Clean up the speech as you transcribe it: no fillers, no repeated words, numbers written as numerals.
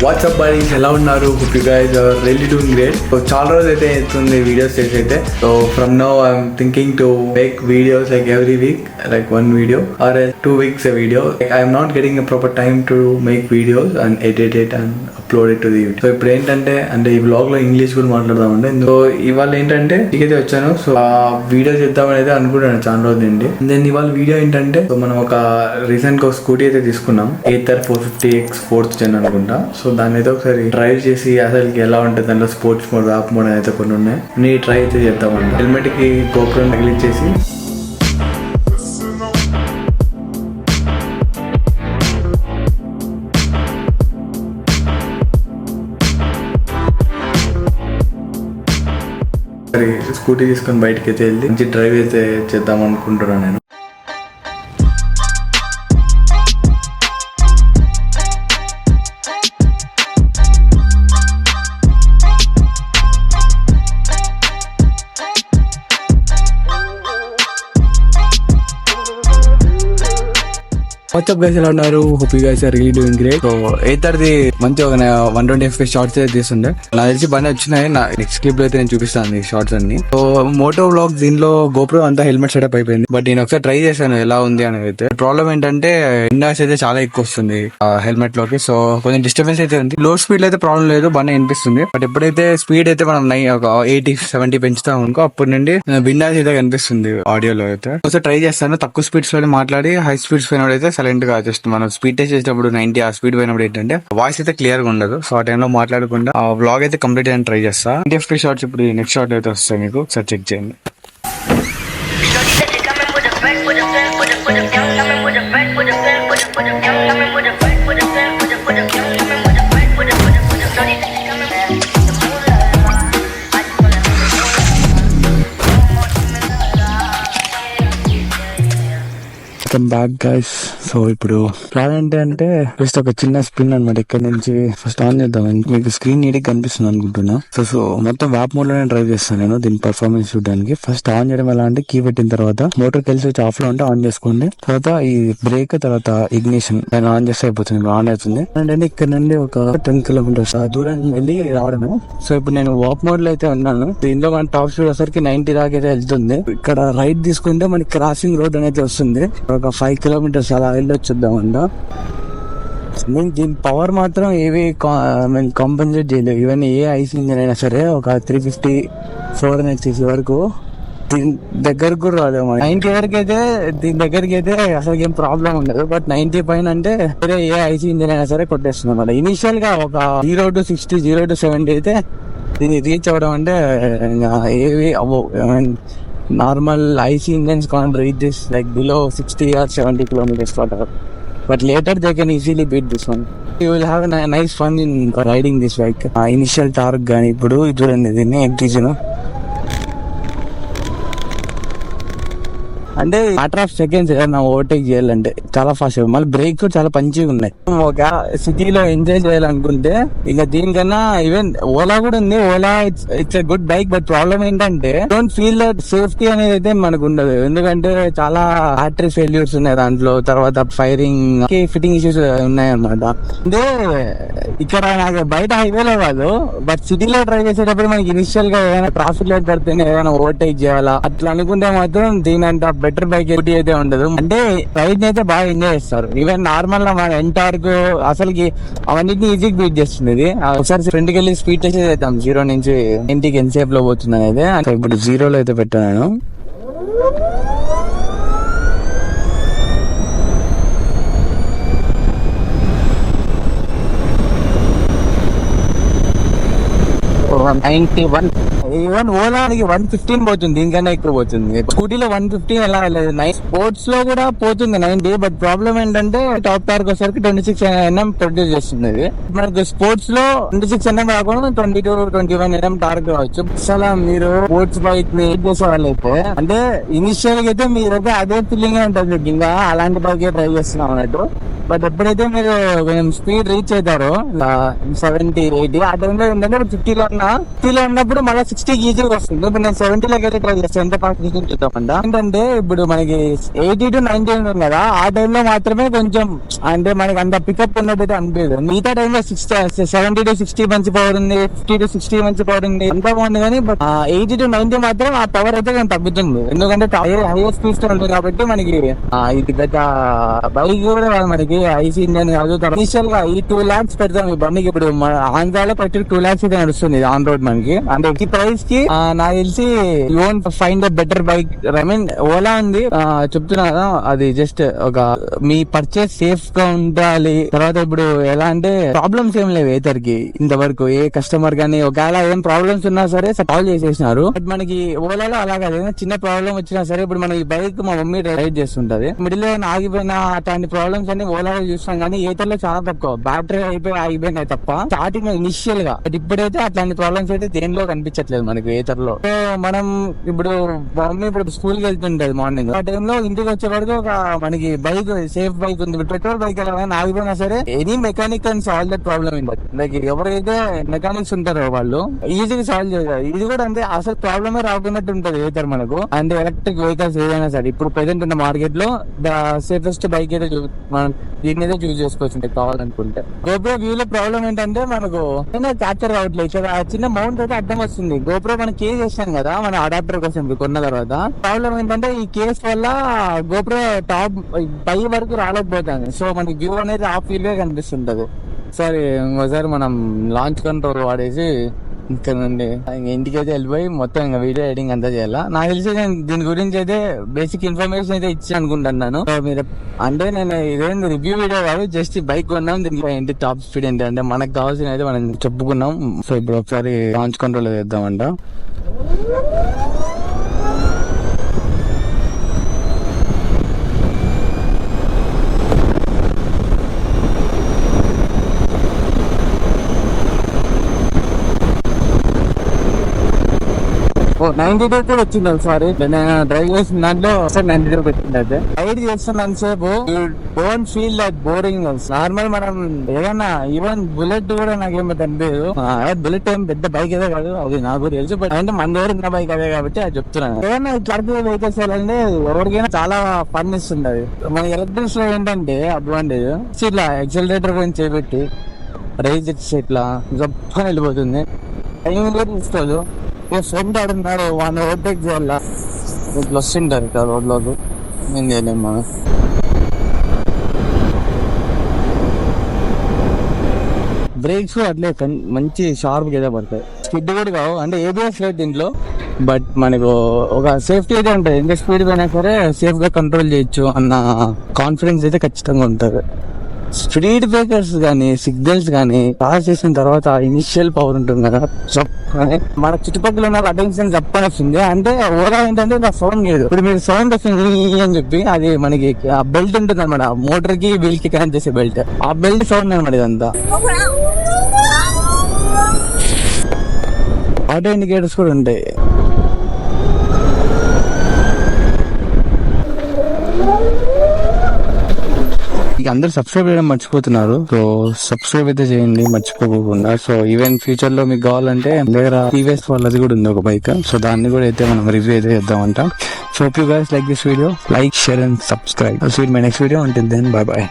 WhatsApp buddies ఎలా ఉన్నారు? Hope you guys are really doing great. So చాలా రోజు అయితే అవుతుంది వీడియోస్ చేసి. So from now I'm thinking to make videos like every week, like 1 video or 2 weeks a video. I am not getting a proper time to make videos and edit it and upload it to the YouTube. So ఇప్పుడు ఏంటంటే ఈ vlog లో English కూడా మాట్లాడదామండి. So ఇవాళ ఏంటంటే ఇకైతే వచ్చాను. So ఆ వీడియో చేద్దామని అయితే అనుకుంటాను చాలా రోజు నుండి. దెన్ ఇవాళ వీడియో ఏంటంటే సో మనం ఒక రీసెంట్ గా స్కూటీ అయితే తీసుకున్నాం, Ather 450X 4th gen అనుకుంటా. సో దాన్ని అయితే ఒకసారి డ్రైవ్ చేసి అసలు ఎలా ఉంటుంది, దాంట్లో స్పోర్ట్స్ మోడ్, ర్యాప్ మోడ్ అయితే కొన్ని ఉన్నాయి, నీ ట్రై అయితే చేద్దామండి. హెల్మెట్ కి GoPro తగిలిచ్చేసి స్కూటీ తీసుకొని బయటకి అయితే వెళ్ళి మంచి డ్రైవ్ అయితే చేద్దాం అనుకుంటున్నాను నేను. వాట్సాప్ గైస్ ఎలా ఉన్నారు? Hope you guys are really doing great. So Atherది మంచి ఒక 120 FPS షార్ట్స్ అయితే తీస్తుండే, నాకు తెలిసి బాగా వచ్చినాయి. నా నెక్స్ట్ క్లిప్ లో అయితే నేను చూపిస్తాను ఈ షార్ట్స్ అన్ని. సో మోటో వ్లాగ్ దీనిలో GoPro అంతా హెల్మెట్ సెటప్ అయిపోయింది, బట్ నేను ఒకసారి ట్రై చేశాను ఎలా ఉంది అనేది. అయితే ప్రాబ్లం ఏంటంటే ఇండాస్ అయితే చాలా ఎక్కువ వస్తుంది హెల్మెట్ లోకి. సో కొంచెం డిస్టర్బెన్స్ అయితే ఉంది. లో స్పీడ్ అయితే ప్రాబ్లం లేదు, బాగా అనిపిస్తుంది. బట్ ఎప్పుడైతే స్పీడ్ అయితే మనం ఒక 80-70 పెంచుతాం అనుకో, అప్పటి నుండి విండాస్ అయితే కనిపిస్తుంది ఆడియోలో అయితే. ఒకసారి ట్రై చేస్తాను. తక్కువ స్పీడ్స్ లోనే మాట్లాడి హై స్పీడ్స్ పైన అయితే సైలెంట్ గా జస్ట్ మనం స్పీడ్ టెస్ట్ చేసినప్పుడు 90 ఆ స్పీడ్ పోయినప్పుడు ఏంటంటే వాయిస్ అయితే క్లియర్ గా ఉండదు. సో ఆ టైంలో మాట్లాడకుండా ఆ వ్లాగ్ అయితే కంప్లీట్ అని ట్రై చేస్తా. FPS షార్ట్స్ ఇప్పుడు నెక్స్ట్ షార్ట్ అయితే వస్తాయి, మీకు ఒకసారి చెక్ చేయండి. Back guys. సో ఇప్పుడు ప్లాన్ ఏంటంటే జస్ట్ ఒక చిన్న స్పిన్ అనమాట. ఇక్కడ నుంచి ఫస్ట్ ఆన్ చేద్దాం, మీకు స్క్రీన్ నీట్ కనిపిస్తుంది అనుకుంటున్నా. సో మొత్తం వ్యాప్ మోడ్ లోనే డ్రైవ్ చేస్తాను నేను దీని పర్ఫార్మెన్స్ చూడడానికి. ఫస్ట్ ఆన్ చేయడం ఎలా అంటే కీ పెట్టిన తర్వాత మోటార్ కలిసి వచ్చి ఆఫ్ లో ఉంటే ఆన్ చేసుకోండి, తర్వాత ఈ బ్రేక్, తర్వాత ఇగ్నిషన్ దాన్ని ఆన్ చేస్తే అయిపోతుంది, ఆన్ అవుతుంది. అంటే ఇక్కడ నుండి ఒక 10 kilometers దూరం వెళ్ళి రావడమే. సో ఇప్పుడు నేను వాక్ మోడ్ లో అయితే ఉన్నాను. దీనిలో మన టాప్ స్పీడ్ వచ్చరికి 90 దాకా అయితే వెళ్తుంది. ఇక్కడ రైట్ తీసుకుంటే మనకి క్రాసింగ్ రోడ్ అనేది వస్తుంది, ఒక 5 kilometers అలా వెళ్ళొచ్చుద్దామంట. నేను దీని పవర్ మాత్రం ఏవి కాంపెన్సేట్ చేయలేదు. ఈవెన్ ఏ ఐసీ ఇంజిన్ అయినా సరే ఒక 350-400cc వరకు దీని దగ్గరకు కూడా రాలేదు. 90 వరకు అయితే దీని దగ్గరికి అయితే అసలు ఏం ప్రాబ్లం ఉండదు, బట్ 90 పైన అంటే సరే ఏ ఐసీ ఇంజిన్ అయినా సరే కొట్టేస్తుంది అనమాట. ఇనిషియల్ గా ఒక 0 to 60, 0 to 70 అయితే దీన్ని రీచ్ అవ్వడం అంటే ఏవి normal IC engines can't reach this like below 60 or 70 kilometers per hour, but later they can easily beat this one. You will have a nice fun in riding this bike. Initial torque gaani ipudu idurandi dinni MTG అంటే matter of seconds ఏదైనా overtake చేయాలంటే చాలా fast. మళ్ళీ break కూడా చాలా పంచిగా ఉన్నాయి. ఒక సిటీలో ఎంజాయ్ చేయాలనుకుంటే ఇక దీనికన్నా ఈవెన్ ఓలా కూడా ఉంది. Ola it's a good bike, but problem ఏంటంటే డోంట్ ఫీల్ దట్ సేఫ్టీ అనేది అయితే మనకు ఉండదు, ఎందుకంటే చాలా బ్యాటరీ ఫెయిల్యూర్స్ ఉన్నాయి దాంట్లో, తర్వాత ఫైరింగ్ ఫిట్టింగ్ ఇష్యూస్ ఉన్నాయి అనమాట. అంటే ఇక్కడ నాకు బయట హైవేలో కాదు, బట్ సిటీలో డ్రైవ్ చేసేటప్పుడు మనకి ఇనిషియల్ గా ఏదైనా ట్రాఫిక్ లైట్ పడితేనే ఏదైనా ఓవర్టేక్ చేయాలా అట్లా అనుకుంటే మాత్రం దీని అంత బెటర్ బైక్ ఎయిటీ అయితే ఉండదు. అంటే రైడ్ అయితే బాగా ఎంజాయ్ చేస్తారు. ఈవెన్ నార్మల్ గా మన ఎంటార్క్ అసలుకి అవన్నిటిని ఈజీగా బీట్ చేస్తుంది ఇది. ఒకసారి ఫ్రెండ్కి వెళ్ళి స్పీడ్ టెస్ట్ చేద్దాం 0 నుంచి 90కి ఎంతసేపు లో పోతుంది అనేది. ఇప్పుడు 0లో అయితే పెట్టాను. ఈవెన్ ఓలాకి 115 పోతుంది, దీనికన్నా ఎక్కువ పోతుంది. స్కూటీలో 115 ఎలా వెళ్ళదు, స్పోర్ట్స్ లో కూడా పోతుంది 90. బట్ ప్రాబ్లం ఏంటంటే టాప్ టైర్ వచ్చేసరికి 26 ప్రొడ్యూస్ చేస్తుంది. మనకు స్పోర్ట్స్ లో 26 కాకుండా 22-21 టార్క్ కావచ్చు. అసలు మీరు స్పోర్ట్స్ బైక్ ని చేసే వాళ్ళు అయితే అంటే ఇనిషియల్ గా అయితే మీరైతే అదే ఫీలింగ్ ఉంటుంది, ఇంకా అలాంటి బైక్ డ్రైవ్ చేస్తున్నాం అన్నట్టు. బట్ ఎప్పుడైతే మీరు స్పీడ్ రీచ్ అవుతారో 70-80 ఆ టైంలో ఏంటంటే 50లో ఉన్నప్పుడు మళ్ళీ 60కి ఈజీగా వస్తుంది. ఇప్పుడు నేను 70లోకి అయితే ట్రై చేస్తాను, ఎంత ఫాస్ట్ చూద్దామంట. ఏంటంటే ఇప్పుడు మనకి 80-90 ఉంటుంది కదా, ఆ టైంలో మాత్రమే కొంచెం అంటే మనకి అంత పికప్ ఉన్నట్టయితే అనిపించదు. మిగతా టైంలో 70-60 మంచి పవర్ ఉంది, 50-60 మంచి పవర్ ఉంది, అంతా బాగుంది. కానీ 80-90 మాత్రం ఆ పవర్ అయితే కొంచెం తగ్గుతుంది, ఎందుకంటే హైయర్ స్పీడ్స్ ఉంటుంది కాబట్టి. మనకి ఇది పెద్ద బైక్ కూడా మనకి ఐసీ ఇంజన్ కాదు. ఇనిషియల్ గా ఈ 2 lakhs పెడతాం ఈ బండికి. ఇప్పుడు ఆంధ్రాలో ప్రతి 2 lakhs అయితే నడుస్తుంది ఆన్ రోడ్ మనకి. అంటే ఈ ప్రైస్ కి నాకు తెలిసి you won't find a better bike. I mean Ola ఉంది చెప్తున్నా కదా, అది జస్ట్ ఒక మీ పర్చేస్ సేఫ్ గా ఉండాలి. తర్వాత ఇప్పుడు ఎలా అంటే ప్రాబ్లమ్స్ ఏం లేవు ఏతర్కి ఇంతవరకు ఏ కస్టమర్ గానీ. ఒకవేళ ఏం ప్రాబ్లమ్స్ ఉన్నా సరే సాల్వ్ చేసేసినారు. బట్ మనకి ఓలాలో అలా కాదు, చిన్న ప్రాబ్లం వచ్చినా సరే. ఇప్పుడు మనం ఈ బైక్ మా మమ్మీ రైడ్ చేస్తుంటది, మిడిల్ లో ఆగిపోయిన అట్లాంటి ప్రాబ్లమ్స్ అన్ని ఓలాలో చూస్తాం. కానీ ఏతర్ లో చాలా తక్కువ, బ్యాటరీ ఆగిపోయినాయి తప్ప స్టార్టింగ్ ఇనిషియల్ గా. బట్ ఇప్పుడైతే అట్లాంటి ప్రాబ్లమ్స్ అయితే దేనిలో కనిపించట్లేదు మనకి ఏతర్ లో. సో మనం ఇప్పుడు మమ్మీ ఇప్పుడు స్కూల్ కి వెళ్తుంటది మార్నింగ్, ఆ టైంలో ఇంటికి వచ్చే వరకు ఒక మనకి బైక్ సేఫ్ బైక్ ఉంది. పెట్రోల్ బైక్ ఎలా ఆగిపోయినా సరే any mechanic and solve that problem in but. Like ఎవరైతే మెకానిక్స్ ఉంటారో వాళ్ళు ఈజీగా సాల్వ్ చేస్తారు. ఇది కూడా అంటే అసలు ప్రాబ్లమే రాకున్నట్టు ఉంటది ఏతర్ మనకు. అంటే ఎలక్ట్రిక్ వెహికల్స్ ఏదైనా సరే ఇప్పుడు ప్రెసెంట్ ఉన్న మార్కెట్ లో ద సేఫెస్ట్ బైక్ అయితే మనం దీన్ని అయితే చూస్ చేసుకోవచ్చు కావాలనుకుంటే. గోప్రో వ్యూ లో ప్రాబ్లం ఏంటంటే మనకు క్యాప్చర్ కావట్లేదు. ఇక్కడ చిన్న మౌంట్ అయితే అడ్డం వస్తుంది. గోప్రో మనం కేస్ చేస్తాం కదా మన అడాప్టర్ కోసం కొన్న తర్వాత. ప్రాబ్లం ఏంటంటే ఈ కేస్ వల్ల గోప్రో టాప్ పై వరకు రాలేకపోతుంది. సో మనకి వ్యూ అనేది ఆ ఫీల్ గా కనిపిస్తుంటది. సరే ఇంకోసారి మనం లాంచ్ కంట్రోల్ వాడేసి ఇక్కడ నుండి ఇంటికి అయితే వెళ్ళిపోయి మొత్తం ఇంకా వీడియో ఎడిటింగ్ అంతా చేయాలా. నాకు తెలిసి నేను దీని గురించి అయితే బేసిక్ ఇన్ఫర్మేషన్ అయితే ఇచ్చి అనుకుంటున్నాను. మీరు అంటే నేను ఇదేంటి రివ్యూ వీడియో కాదు, జస్ట్ బైక్ కొన్నాం, దీనికి ఏంటి టాప్ స్పీడ్ ఏంటి అంటే మనకు కావాల్సిన అయితే మనం చెప్పుకున్నాం. సో ఇప్పుడు ఒకసారి లాంచ్ కంట్రోల్ చేద్దామంట. ఓ 92 కూడా వచ్చింది ఒకసారి నేను డ్రైవ్ చేసిన దాంట్లో 92 పెట్టింది. అయితే రైడ్ చేస్తున్నాను సేపు don't feel like boring. Normal మనం ఏదైనా ఈవెన్ బుల్లెట్ కూడా నాకేం అనిపించదు. బుల్లెట్ ఏం పెద్ద బైక్ అదే కాదు, అది నాకు తెలుసు. బట్ అంటే మన దగ్గర ఉన్న బైక్ అదే కాబట్టి అది చెప్తున్నాను. ఏదైనా ఇట్లాంటి వెహికల్స్ వెళ్ళండి ఎవరికైనా చాలా ఫన్ ఇస్తుంది. అది మన ఎలక్ట్రిక్స్ లో ఏంటంటే అడ్వాంటేజ్ ఇట్లా ఎక్సలరేటర్ గురించి చేపెట్టి రైజ్ ఇట్లా గొప్ప వెళ్ళిపోతుంది, టైం కూడా తీసుకోదు. ఫ్రెండ్ ఆడున్నాడు వాడిని ఓవర్టేక్ చేయాల, ఇట్లా వస్తుంటారు ఇక్కడ రోడ్లోకి, ఏం చేయలేము మనం. బ్రేక్స్ అట్లే మంచి షార్ప్ గా పడతాయి, స్కిడ్ కూడా కావు. అంటే ఏబిఎస్ లేదు దీంట్లో, బట్ మనకు ఒక సేఫ్టీ అయితే ఉంటుంది. ఎంత స్పీడ్ పోయినా సరే సేఫ్ గా కంట్రోల్ చేయొచ్చు అన్న కాన్ఫిడెన్స్ అయితే ఖచ్చితంగా ఉంటుంది. స్పీడ్ బ్రేకర్స్ గానీ సిగ్నల్స్ గానీ పాస్ చేసిన తర్వాత ఇనిషియల్ పవర్ ఉంటుంది కదా, మన చుట్టుపక్కల ఉన్న అటెన్షన్ చెప్పని వస్తుంది. అంటే ఓవరాల్ ఏంటంటే సౌండ్ లేదు. ఇప్పుడు మీరు సౌండ్ వస్తుంది అని చెప్పి అది మనకి ఆ బెల్ట్ ఉంటుంది అనమాట, మోటార్ కి వీల్ కి కనెక్ట్ చేసే బెల్ట్, ఆ బెల్ట్ సౌండ్ అనమాట ఇదంతా. ఆటో ఇండికేటర్స్ కూడా ఉంటాయి. ఇక అందరు సబ్స్క్రైబ్ చేయడం మర్చిపోతున్నారు, సో సబ్స్క్రైబ్ అయితే చేయండి మర్చిపోకుండా. సో ఈవెన్ ఫ్యూచర్ లో మీకు కావాలంటే దగ్గర టీవీఎస్ వాళ్ళది కూడా ఉంది ఒక బైక్, సో దాన్ని కూడా అయితే మనం రివ్యూ అయితే చేద్దామంట. So if you guys like this video, like, share and subscribe. I'll see you in my next video. Until then, bye bye.